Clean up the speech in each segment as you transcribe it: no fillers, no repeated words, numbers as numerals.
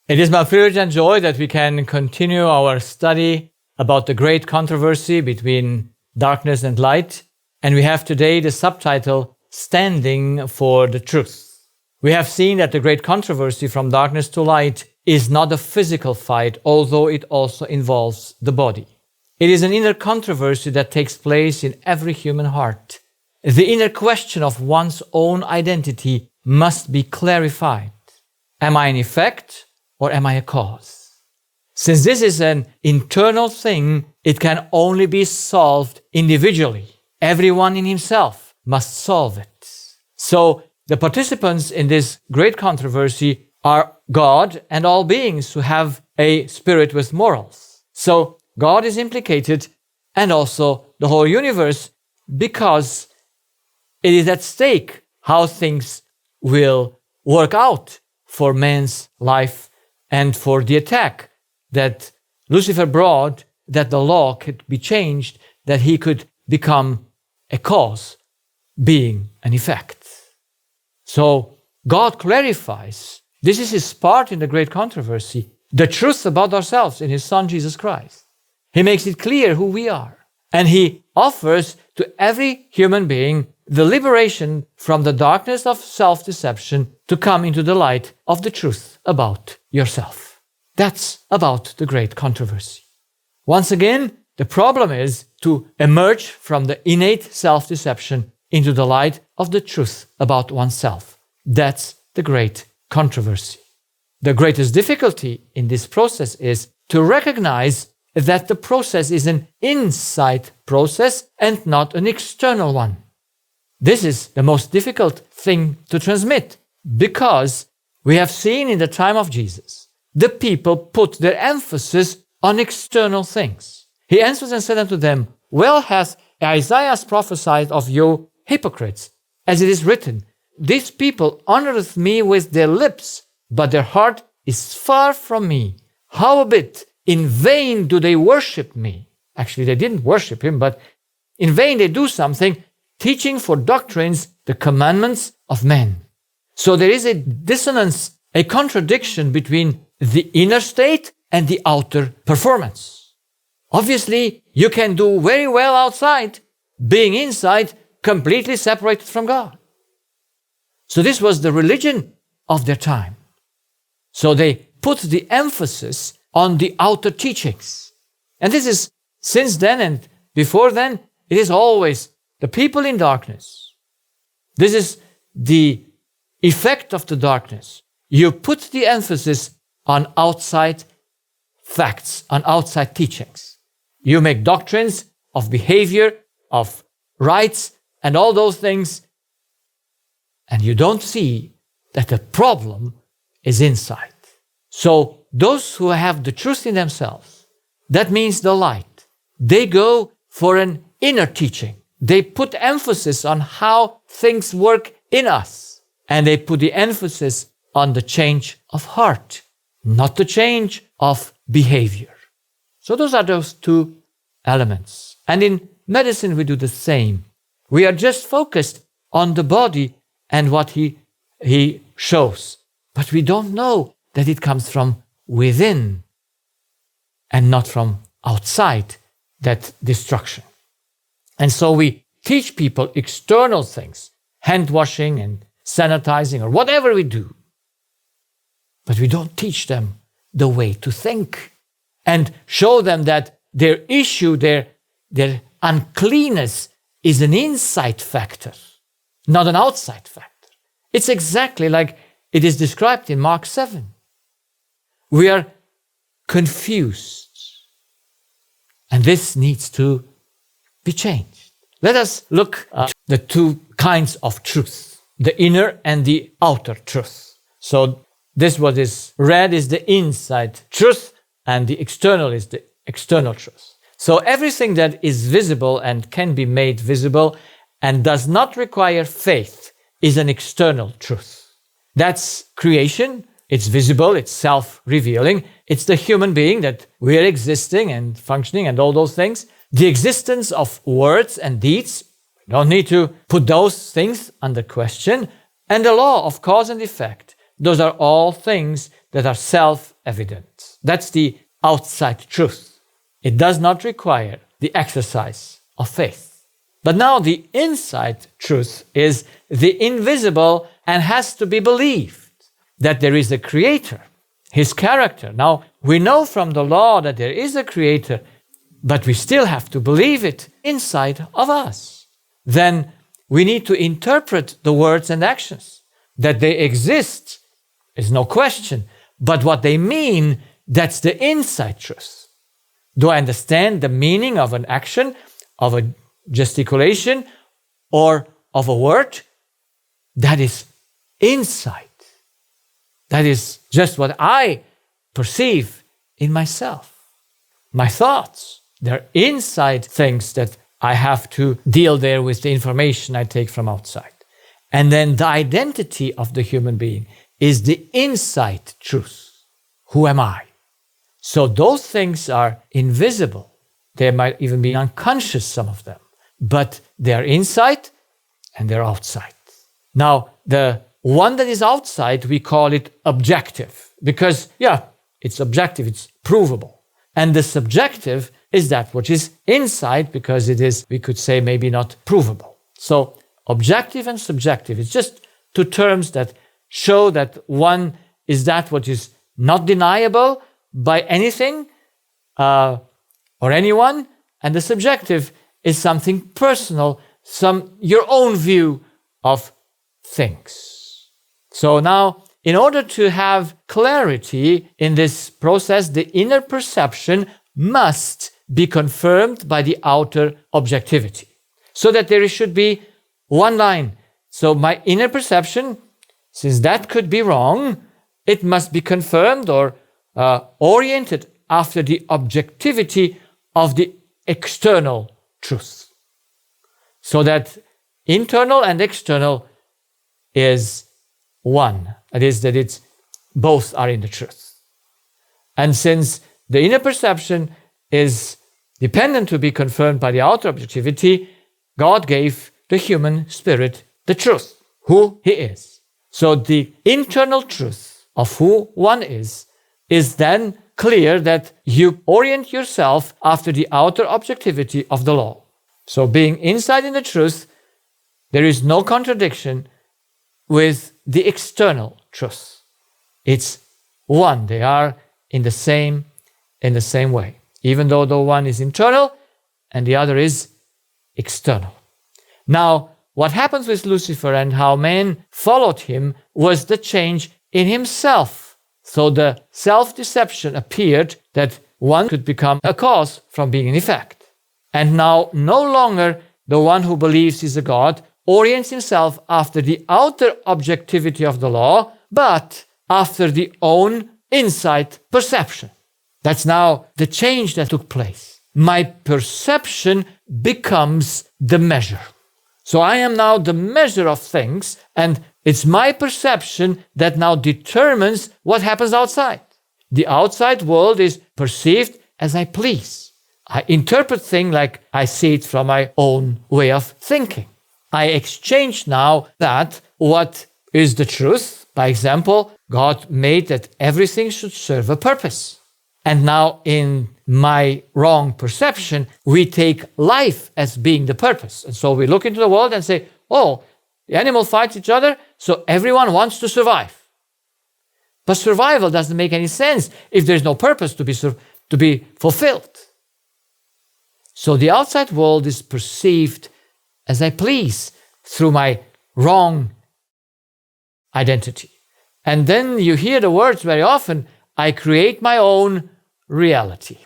It is my privilege and joy that we can continue our study about the great controversy between darkness and light. And we have today the subtitle, Standing for the Truth. We have seen that the great controversy from darkness to light is not a physical fight, although it also involves the body. It is an inner controversy that takes place in every human heart. The inner question of one's own identity must be clarified. Am I an effect or am I a cause? Since this is an internal thing, it can only be solved individually. Everyone in himself must solve it. So the participants in this great controversy are God and all beings who have a spirit with morals. So God is implicated and also the whole universe, because it is at stake how things will work out for man's life and for the attack that Lucifer brought, that the law could be changed, that he could become a cause, being an effect. So God clarifies, this is his part in the great controversy, the truth about ourselves in his Son Jesus Christ. He makes it clear who we are. And he offers to every human being the liberation from the darkness of self-deception to come into the light of the truth about yourself. That's about the great controversy. Once again, the problem is to emerge from the innate self-deception into the light of the truth about oneself. That's the great controversy. The greatest difficulty in this process is to recognize that the process is an inside process and not an external one. This is the most difficult thing to transmit, because we have seen in the time of Jesus, the people put their emphasis on external things. He answered and said unto them, Well hath Isaiah prophesied of you hypocrites, as it is written, This people honoureth me with their lips, but their heart is far from me. Howbeit, in vain do they worship me. Actually, they didn't worship him, but in vain they do something, teaching for doctrines the commandments of men. So there is a dissonance, a contradiction between the inner state and the outer performance. Obviously, you can do very well outside, being inside completely separated from God. So this was the religion of their time. So they put the emphasis on the outer teachings. And this is, since then and before then, it is always the people in darkness. This is the effect of the darkness. You put the emphasis on outside facts, on outside teachings. You make doctrines of behavior, of rights, and all those things, and you don't see that the problem is inside. So those who have the truth in themselves, that means the light, they go for an inner teaching. They put emphasis on how things work in us, and they put the emphasis on the change of heart, not the change of behavior. So those are those two elements. And in medicine we do the same. We are just focused on the body and what he shows, but we don't know that it comes from within and not from outside, that destruction. And so we teach people external things, hand washing and sanitizing or whatever we do. But we don't teach them the way to think and show them that their issue, their uncleanness is an inside factor, not an outside factor. It's exactly like it is described in Mark 7. We are confused. And this needs to be changed. Let us look at the two kinds of truth, the inner and the outer truth. So this what is read is the inside truth, and the external is the external truth. So everything that is visible and can be made visible and does not require faith is an external truth. That's creation. It's visible, it's self-revealing. It's the human being that we are existing and functioning and all those things. The existence of words and deeds, we don't need to put those things under question. And the law of cause and effect, those are all things that are self-evident. That's the outside truth. It does not require the exercise of faith. But now the inside truth is the invisible and has to be believed, that there is a creator, his character. Now, we know from the law that there is a creator, but we still have to believe it inside of us. Then we need to interpret the words and actions. That they exist is no question, but what they mean, that's the inside truth. Do I understand the meaning of an action, of a gesticulation, or of a word? That is insight. That is just what I perceive in myself. My thoughts, they're inside things that I have to deal there with the information I take from outside. And then the identity of the human being is the inside truth. Who am I? So those things are invisible. They might even be unconscious, some of them. But they're inside and they're outside. Now, the one that is outside, we call it objective. Because, it's objective, it's provable. And the subjective is that which is inside, because it is, we could say, maybe not provable. So, objective and subjective, it's just two terms that show that one is that which is not deniable by anything or anyone, and the subjective is something personal, your own view of things. So now, in order to have clarity in this process, the inner perception must be confirmed by the outer objectivity, so that there should be one line. So my inner perception, since that could be wrong, it must be confirmed or oriented after the objectivity of the external truth. So that internal and external is one. That is, that it's both are in the truth. And since the inner perception is dependent to be confirmed by the outer objectivity, God gave the human spirit the truth, who he is. So the internal truth of who one is then clear that you orient yourself after the outer objectivity of the law. So being inside in the truth, there is no contradiction with the external truth. It's one. They are in the same way, even though the one is internal and the other is external. Now, what happens with Lucifer and how man followed him was the change in himself. So the self-deception appeared that one could become a cause from being an effect. And now no longer the one who believes he's a God orients himself after the outer objectivity of the law, but after the own inside perception. That's now the change that took place. My perception becomes the measure. So I am now the measure of things, and it's my perception that now determines what happens outside. The outside world is perceived as I please. I interpret things like I see it from my own way of thinking. I exchange now that what is the truth. By example, God made that everything should serve a purpose. And now in my wrong perception, we take life as being the purpose. And so we look into the world and say, oh, the animals fight each other, so everyone wants to survive. But survival doesn't make any sense if there's no purpose to be fulfilled. So the outside world is perceived as I please through my wrong identity. And then you hear the words very often, I create my own reality.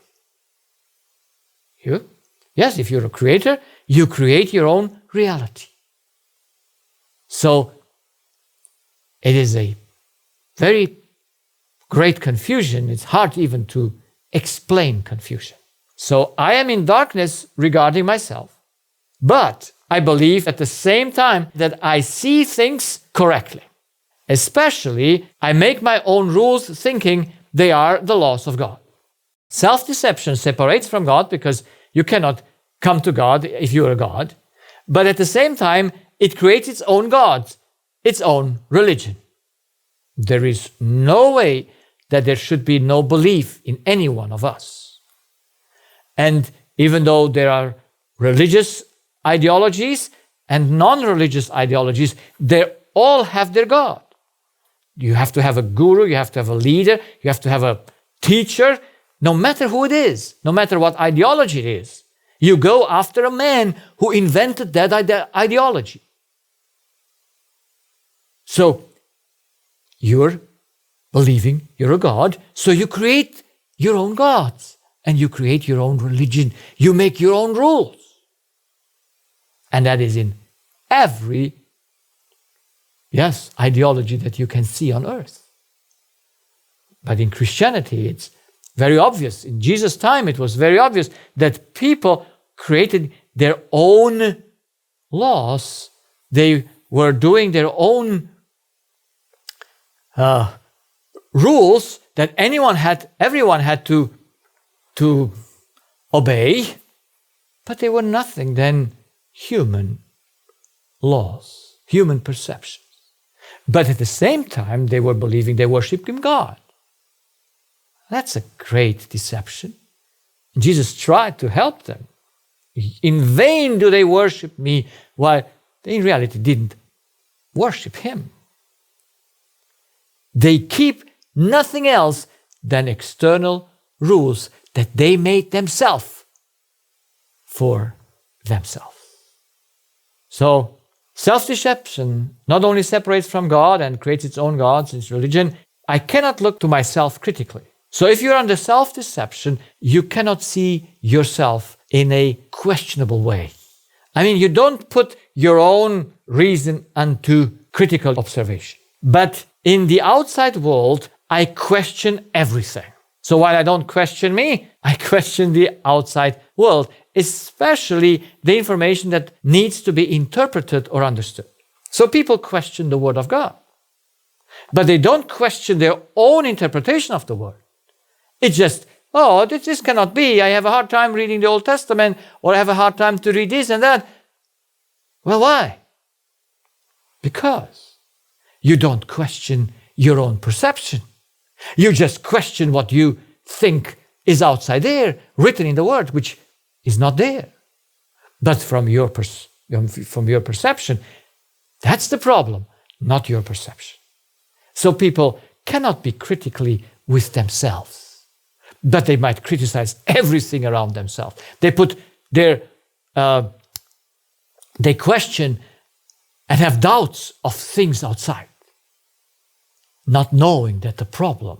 Yes, if you're a creator, you create your own reality. So it is a very great confusion. It's hard even to explain confusion. So I am in darkness regarding myself, but I believe at the same time that I see things correctly. Especially, I make my own rules thinking they are the laws of God. Self-deception separates from God because you cannot come to God if you're a God. But at the same time, it creates its own gods, its own religion. There is no way that there should be no belief in any one of us. And even though there are religious ideologies and non-religious ideologies, they all have their God. You have to have a guru, you have to have a leader, you have to have a teacher, no matter who it is, no matter what ideology it is. You go after a man who invented that ideology. So you're believing you're a God, so you create your own gods and you create your own religion. You make your own rules. And that is in every, ideology that you can see on earth. But in Christianity, it's very obvious. In Jesus' time, it was very obvious that people created their own laws. They were doing their own rules that everyone had to obey, but they were nothing than human laws, human perceptions. But at the same time, they were believing they worshiped God. That's a great deception. Jesus tried to help them. In vain do they worship me, while they in reality didn't worship him. They keep nothing else than external rules that they made themselves for themselves. So, self-deception not only separates from God and creates its own gods, its religion. I cannot look to myself critically. So if you're under self-deception, you cannot see yourself in a questionable way. I mean, you don't put your own reason unto critical observation. But in the outside world, I question everything. So while I don't question me, I question the outside world, especially the information that needs to be interpreted or understood. So people question the Word of God, but they don't question their own interpretation of the Word. It's just, this cannot be. I have a hard time reading the Old Testament, or I have a hard time to read this and that. Well, why? Because you don't question your own perception. You just question what you think is outside there, written in the Word, which is not there. But from your perception, that's the problem, not your perception. So people cannot be critically with themselves, but they might criticize everything around themselves. They question and have doubts of things outside, not knowing that the problem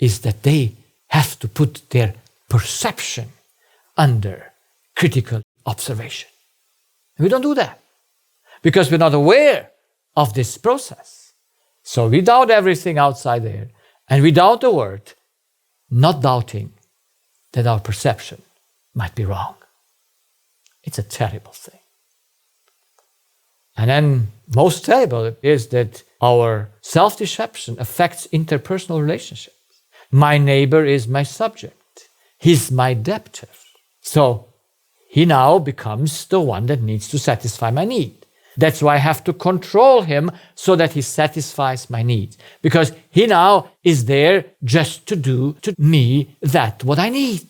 is that they have to put their perception under critical observation. And we don't do that because we're not aware of this process. So we doubt everything outside there, and we doubt the Word, not doubting that our perception might be wrong. It's a terrible thing. And then most terrible is that our self-deception affects interpersonal relationships. My neighbor is my subject. He's my debtor. So he now becomes the one that needs to satisfy my need. That's why I have to control him so that he satisfies my needs. Because he now is there just to do to me what I need.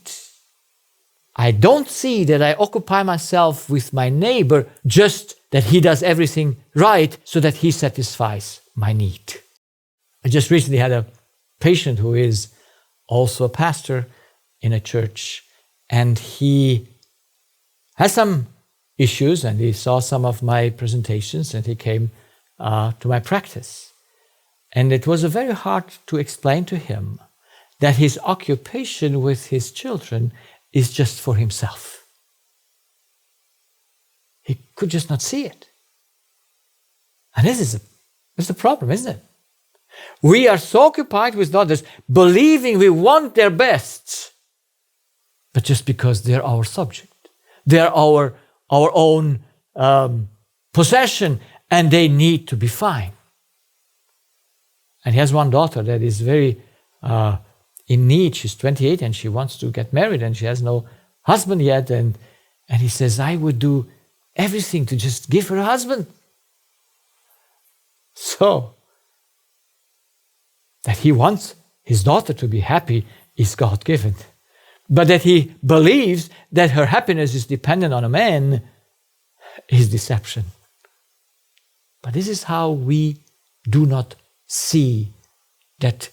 I don't see that I occupy myself with my neighbor just that he does everything right so that he satisfies my need. I just recently had a patient who is also a pastor in a church, and he has some issues, and he saw some of my presentations, and he came to my practice. And it was very hard to explain to him that his occupation with his children is just for himself. He could just not see it. And this is the problem, isn't it? We are so occupied with others, believing we want their best, but just because they're our subject, they're our own possession, and they need to be fine. And he has one daughter that is very in need. She's 28 and she wants to get married, and she has no husband yet. And he says, I would do everything to just give her a husband. So that he wants his daughter to be happy is God-given. But that he believes that her happiness is dependent on a man is deception. But this is how we do not see that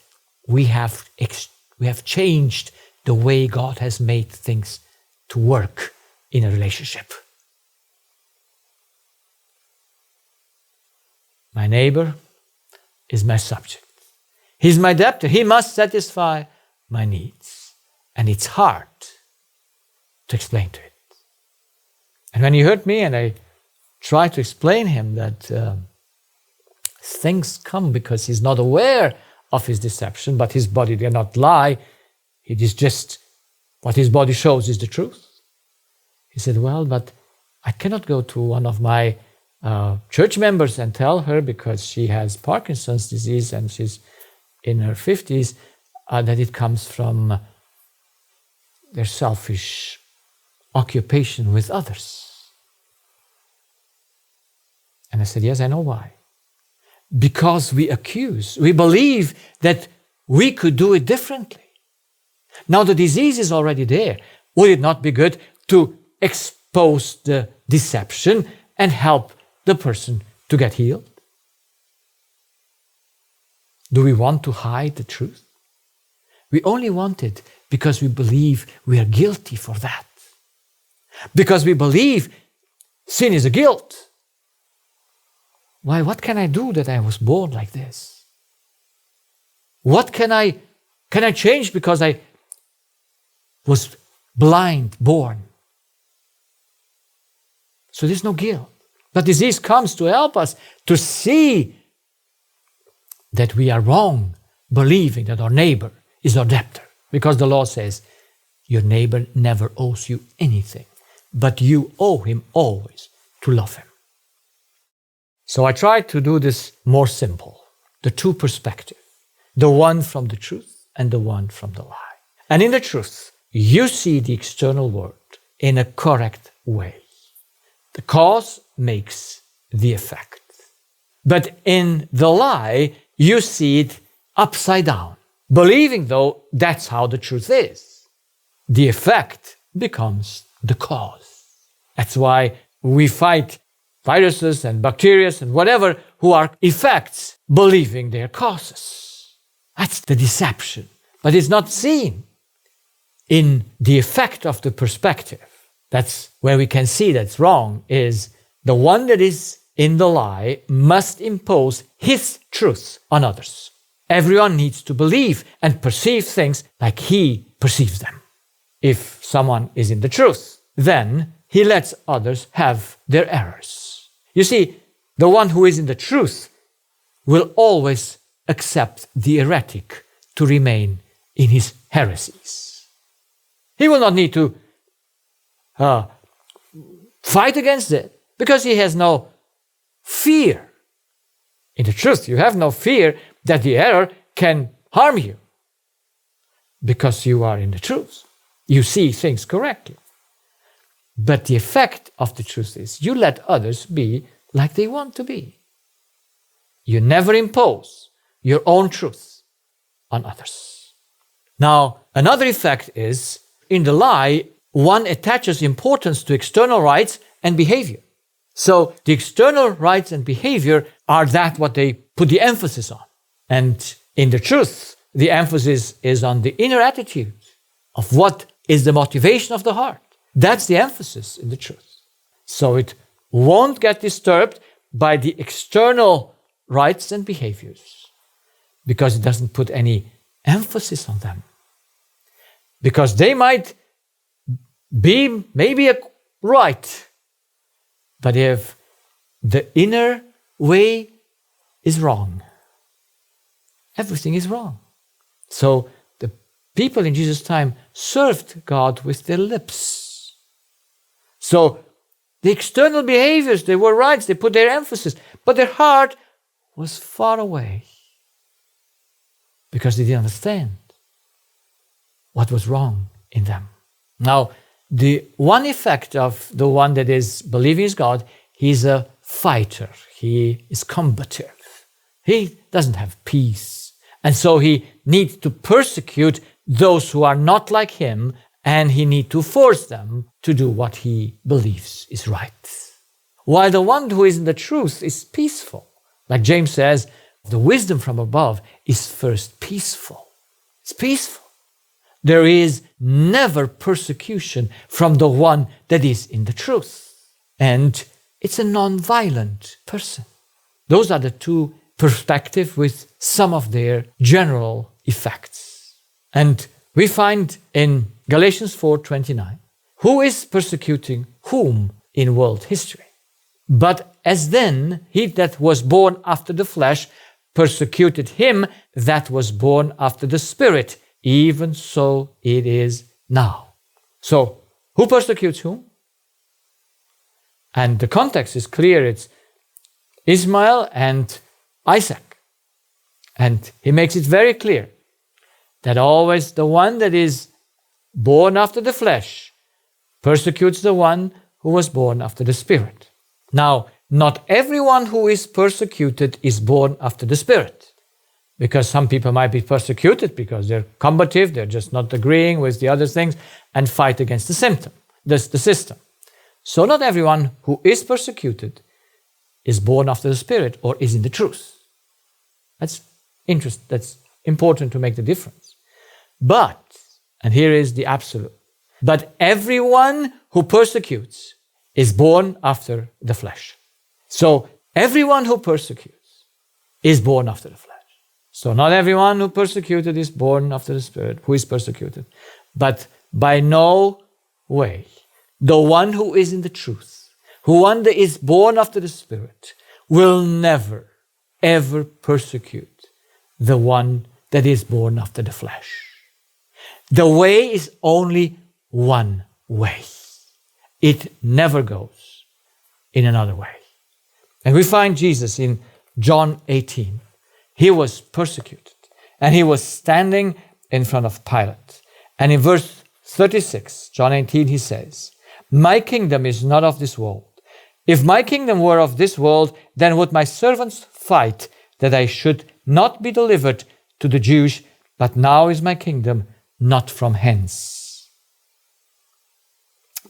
we have changed the way God has made things to work in a relationship. My neighbor is my subject. He's my debtor. He must satisfy my needs. And it's hard to explain to it. And when he heard me and I tried to explain him that things come because he's not aware of his deception, but his body did not lie. It is just what his body shows is the truth. He said, well, but I cannot go to one of my church members and tell her, because she has Parkinson's disease and she's in her 50s, that it comes from their selfish occupation with others. And I said, yes, I know why. Because we accuse, we believe that we could do it differently. Now the disease is already there. Would it not be good to expose the deception and help the person to get healed? Do we want to hide the truth? We only want it because we believe we are guilty for that. Because we believe sin is a guilt. Why, what can I do that I was born like this? What can I change because I was blind born? So there's no guilt. But disease comes to help us to see that we are wrong, believing that our neighbor is our debtor. Because the law says, your neighbor never owes you anything, but you owe him always to love him. So I tried to do this more simple, the two perspectives, the one from the truth and the one from the lie. And in the truth, you see the external world in a correct way. The cause makes the effect. But in the lie, you see it upside down, believing though that's how the truth is. The effect becomes the cause. That's why we fight viruses and bacteria and whatever who are effects, believing they're causes. That's the deception. But it's not seen in the effect of the perspective. That's where we can see that's wrong, is the one that is in the lie must impose his truth on others. Everyone needs to believe and perceive things like he perceives them. If someone is in the truth, then he lets others have their errors. You see, the one who is in the truth will always accept the heretic to remain in his heresies. He will not need to fight against it because he has no fear. In the truth, you have no fear that the error can harm you because you are in the truth. You see things correctly. But the effect of the truth is you let others be like they want to be. You never impose your own truth on others. Now, another effect is, in the lie, one attaches importance to external rights and behavior. So the external rights and behavior are that what they put the emphasis on. And in the truth, the emphasis is on the inner attitude of what is the motivation of the heart. That's the emphasis in the truth. So it won't get disturbed by the external rights and behaviors because it doesn't put any emphasis on them. Because they might be maybe right, but if the inner way is wrong, everything is wrong. So the people in Jesus' time served God with their lips. So the external behaviors, they were right, they put their emphasis, but their heart was far away because they didn't understand what was wrong in them. Now, the one effect of the one that is believing is God, he's a fighter, he is combative. He doesn't have peace And so he needs to persecute those who are not like him, and he needs to force them to do what he believes is right. While the one who is in the truth is peaceful. Like James says, the wisdom from above is first peaceful. It's peaceful. There is never persecution from the one that is in the truth. And it's a non-violent person. Those are the two perspectives with some of their general effects. And we find in Galatians 4:29, who is persecuting whom in world history? But as then he that was born after the flesh persecuted him that was born after the Spirit, even so it is now. So, who persecutes whom? And the context is clear. It's Ishmael and Isaac. And he makes it very clear that always the one that is born after the flesh persecutes the one who was born after the Spirit. Now, not everyone who is persecuted is born after the Spirit, because some people might be persecuted because they're combative, they're just not agreeing with the other things and fight against the system. So not everyone who is persecuted is born after the Spirit or is in the truth. That's important to make the difference. But, and here is the absolute, but everyone who persecutes is born after the flesh. So everyone who persecutes is born after the flesh. So not everyone who persecuted is born after the Spirit, who is persecuted. But by no way, the one who is in the truth, who one that is born after the Spirit, will never, ever persecute the one that is born after the flesh. The way is only one way. It never goes in another way. And we find Jesus in John 18. He was persecuted and he was standing in front of Pilate. And in verse 36, John 18, he says, "My kingdom is not of this world. If my kingdom were of this world, then would my servants fight that I should not be delivered to the Jews, but now is my kingdom not from hence."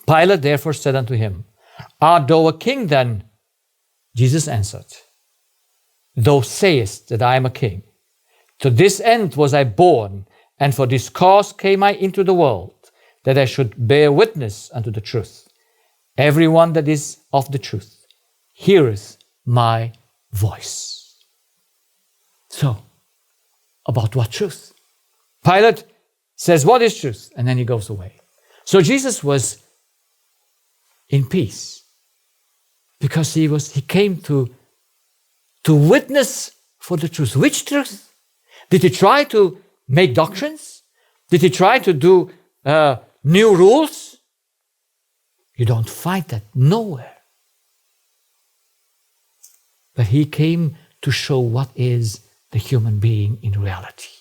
Pilate therefore said unto him, "Art thou a king then?" Jesus answered, "Thou sayest that I am a king. To this end was I born, and for this cause came I into the world, that I should bear witness unto the truth. Everyone that is of the truth heareth my voice." So, about what truth? Pilate says, "What is truth?" And then he goes away. So Jesus was in peace because he came to witness for the truth. Which truth? Did he try to make doctrines? Did he try to do new rules? You don't find that nowhere. But he came to show what is the human being in reality.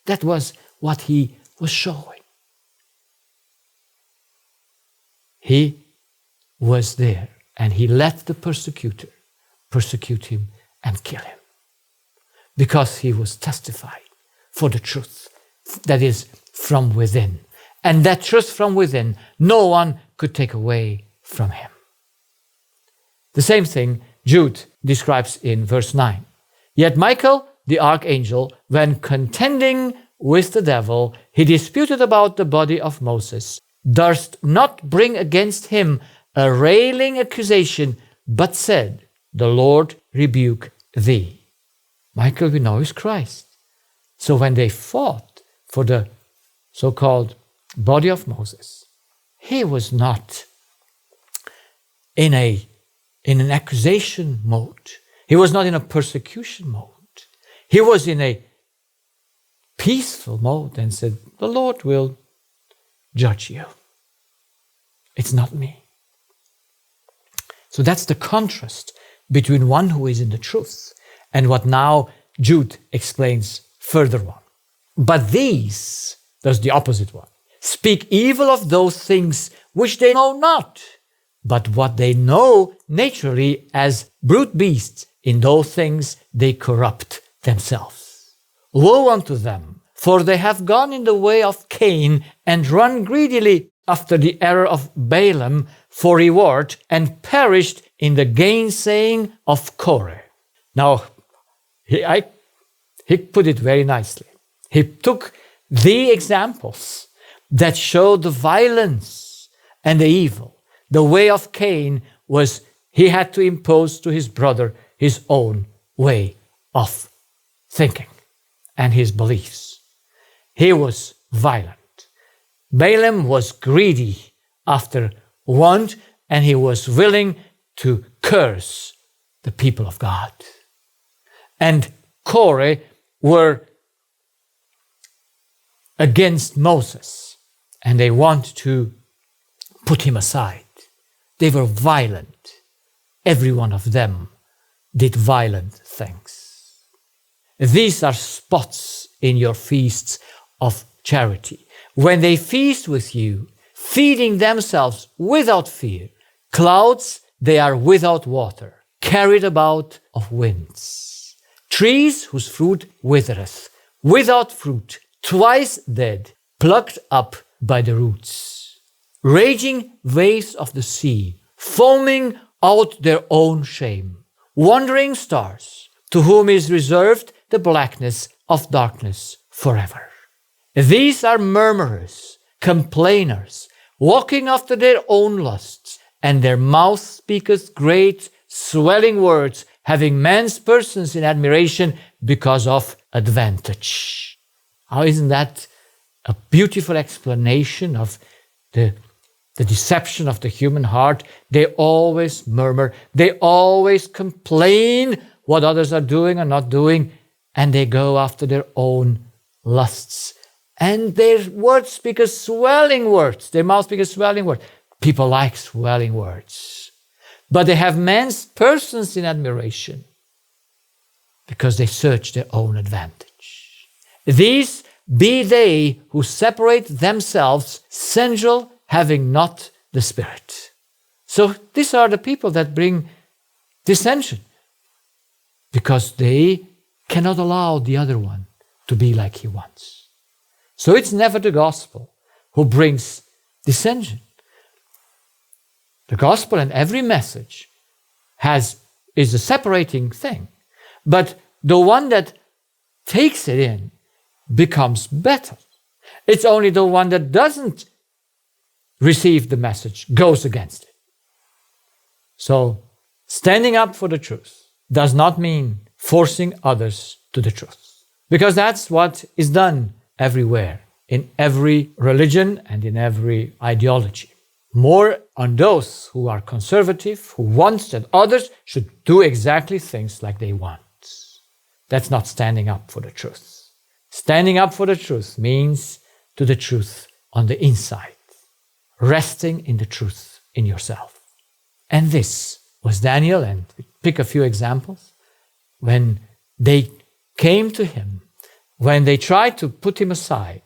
That was what he was showing. He was there and he let the persecutor persecute him and kill him because he was testifying for the truth that is from within. And that truth from within, no one could take away from him. The same thing Jude describes in verse 9. "Yet Michael, the archangel, when contending with the devil, he disputed about the body of Moses, durst not bring against him a railing accusation, but said, The Lord rebuke thee." Michael, we know, is Christ. So when they fought for the so-called body of Moses, he was not in an accusation mode. He was not in a persecution mode. He was in a peaceful mode and said, "The Lord will judge you. It's not me." So that's the contrast between one who is in the truth and what now Jude explains further on. "But these," that's the opposite one, "speak evil of those things which they know not, but what they know naturally as brute beasts, in those things they corrupt themselves." Woe unto them, for they have gone in the way of Cain and run greedily after the error of Balaam for reward and perished in the gainsaying of Korah. Now, he put it very nicely. He took the examples that show the violence and the evil. The way of Cain was he had to impose to his brother his own way of thinking and his beliefs. He was violent. Balaam was greedy after want, and he was willing to curse the people of God. And Korah were against Moses, and they want to put him aside. They were violent. Every one of them did violent things. These are spots in your feasts of charity. When they feast with you, feeding themselves without fear, clouds they are without water, carried about of winds. Trees whose fruit withereth, without fruit, twice dead, plucked up by the roots. Raging waves of the sea, foaming out their own shame. Wandering stars, to whom is reserved the blackness of darkness forever. These are murmurers, complainers, walking after their own lusts, and their mouth speaketh great swelling words, having men's persons in admiration because of advantage. How isn't that a beautiful explanation of the deception of the human heart? They always murmur, they always complain what others are doing or not doing, and they go after their own lusts. And their words speak swelling words. Their mouth speaks swelling words. People like swelling words. But they have men's persons in admiration because they search their own advantage. These be they who separate themselves sensual, having not the Spirit. So these are the people that bring dissension because they cannot allow the other one to be like he wants. So it's never the gospel who brings dissension. The gospel and every message is a separating thing. But the one that takes it in becomes better. It's only the one that doesn't receive the message goes against it. So standing up for the truth does not mean forcing others to the truth. Because that's what is done everywhere, in every religion and in every ideology. More on those who are conservative, who want that others should do exactly things like they want. That's not standing up for the truth. Standing up for the truth means to the truth on the inside, resting in the truth in yourself. And this was Daniel, and we pick a few examples. When they came to him, when they tried to put him aside,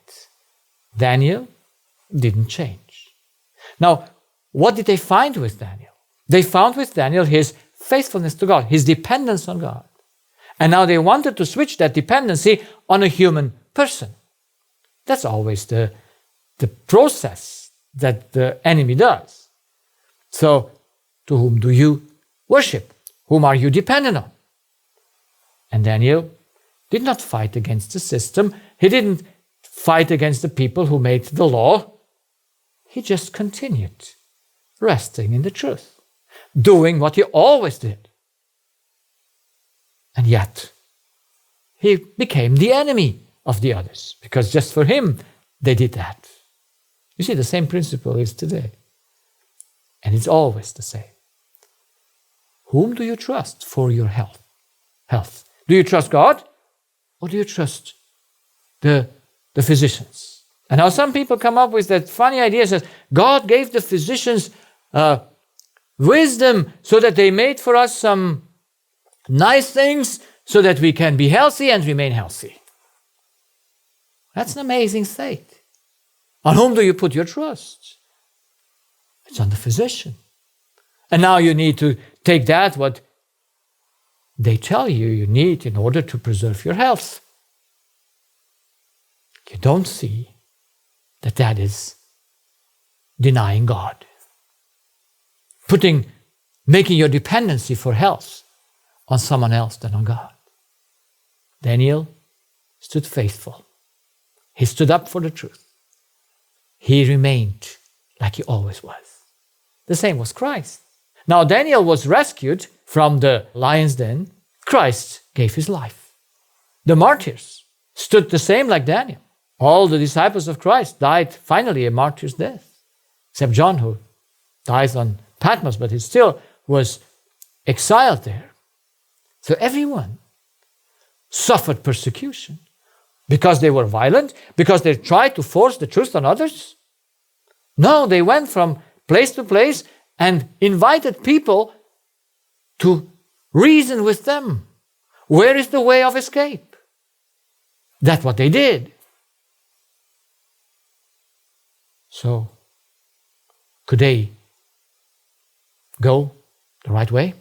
Daniel didn't change. Now, what did they find with Daniel? They found with Daniel his faithfulness to God, his dependence on God. And now they wanted to switch that dependency on a human person. That's always the process that the enemy does. So, to whom do you worship? Whom are you dependent on? And Daniel did not fight against the system. He didn't fight against the people who made the law. He just continued resting in the truth, doing what he always did. And yet, he became the enemy of the others, because just for him, they did that. You see, the same principle is today. And it's always the same. Whom do you trust for your health? Do you trust God? Or do you trust the physicians? And now some people come up with that funny idea that God gave the physicians wisdom so that they made for us some nice things so that we can be healthy and remain healthy. That's an amazing state. On whom do you put your trust? It's on the physician. And now you need to take that, what they tell you need in order to preserve your health. you don't see that that is denying God. Making your dependency for health on someone else than on God. Daniel stood faithful. He stood up for the truth. He remained like he always was. The same was Christ. Now Daniel was rescued from the lion's den. Christ gave his life. The martyrs stood the same like Daniel. All the disciples of Christ died finally a martyr's death, except John, who dies on Patmos, but he still was exiled there. So everyone suffered persecution because they were violent, because they tried to force the truth on others. No, they went from place to place and invited people to reason with them. Where is the way of escape? That's what they did. So, could they go the right way?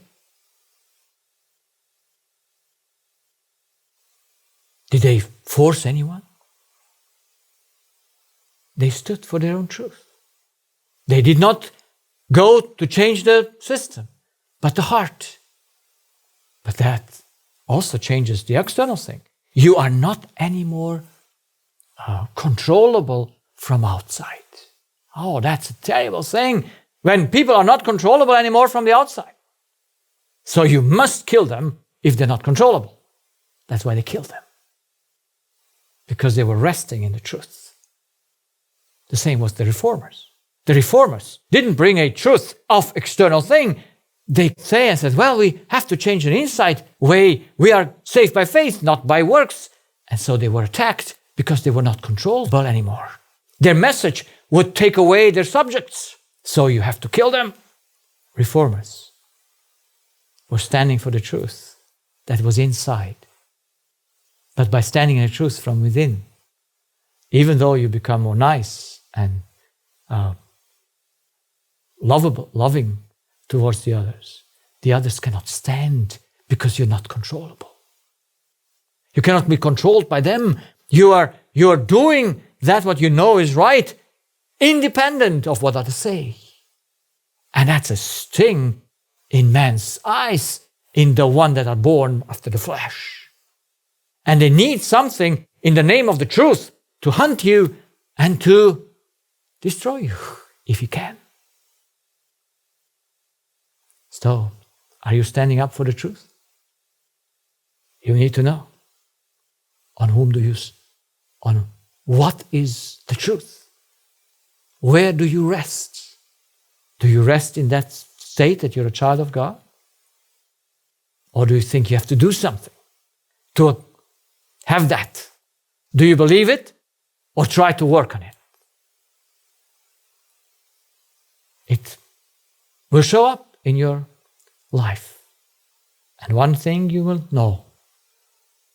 Did they force anyone? They stood for their own truth. They did not go to change the system, but the heart. But that also changes the external thing. You are not anymore controllable from outside. Oh, that's a terrible thing when people are not controllable anymore from the outside. So you must kill them if they're not controllable. That's why they killed them. Because they were resting in the truth. The same was the reformers. The reformers didn't bring a truth of external thing. They say and said, well, we have to change an inside way. We are saved by faith, not by works. And so they were attacked because they were not controllable anymore. Their message would take away their subjects. So you have to kill them. Reformers were standing for the truth that was inside. But by standing in the truth from within, even though you become more nice and loving towards the others cannot stand because you're not controllable. You cannot be controlled by them. You are doing that what you know is right, independent of what others say. And that's a sting in man's eyes, in the one that are born after the flesh. And they need something in the name of the truth to hunt you and to destroy you, if you can. So, are you standing up for the truth? You need to know on what is the truth? Where do you rest? Do you rest in that state that you're a child of God? Or do you think you have to do something to have that? Do you believe it or try to work on it? It will show up in your life. And one thing you will know,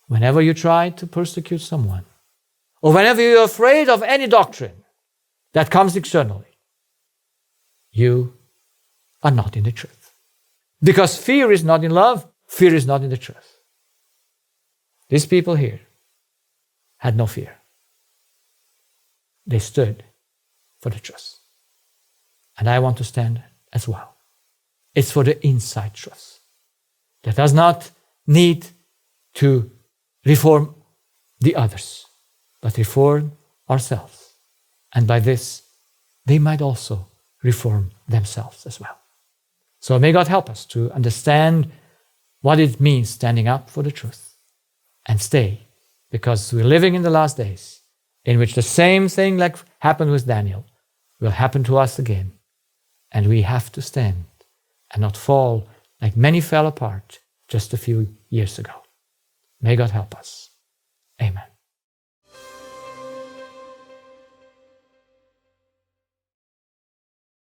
whenever you try to persecute someone, or whenever you're afraid of any doctrine that comes externally, you are not in the truth. Because fear is not in love, fear is not in the truth. These people here had no fear. They stood for the truth. And I want to stand as well. It's for the inside truth that does not need to reform the others, but reform ourselves. And by this, they might also reform themselves as well. So may God help us to understand what it means standing up for the truth and stay, because we're living in the last days in which the same thing like happened with Daniel will happen to us again. And we have to stand and not fall like many fell apart just a few years ago. May God help us. Amen.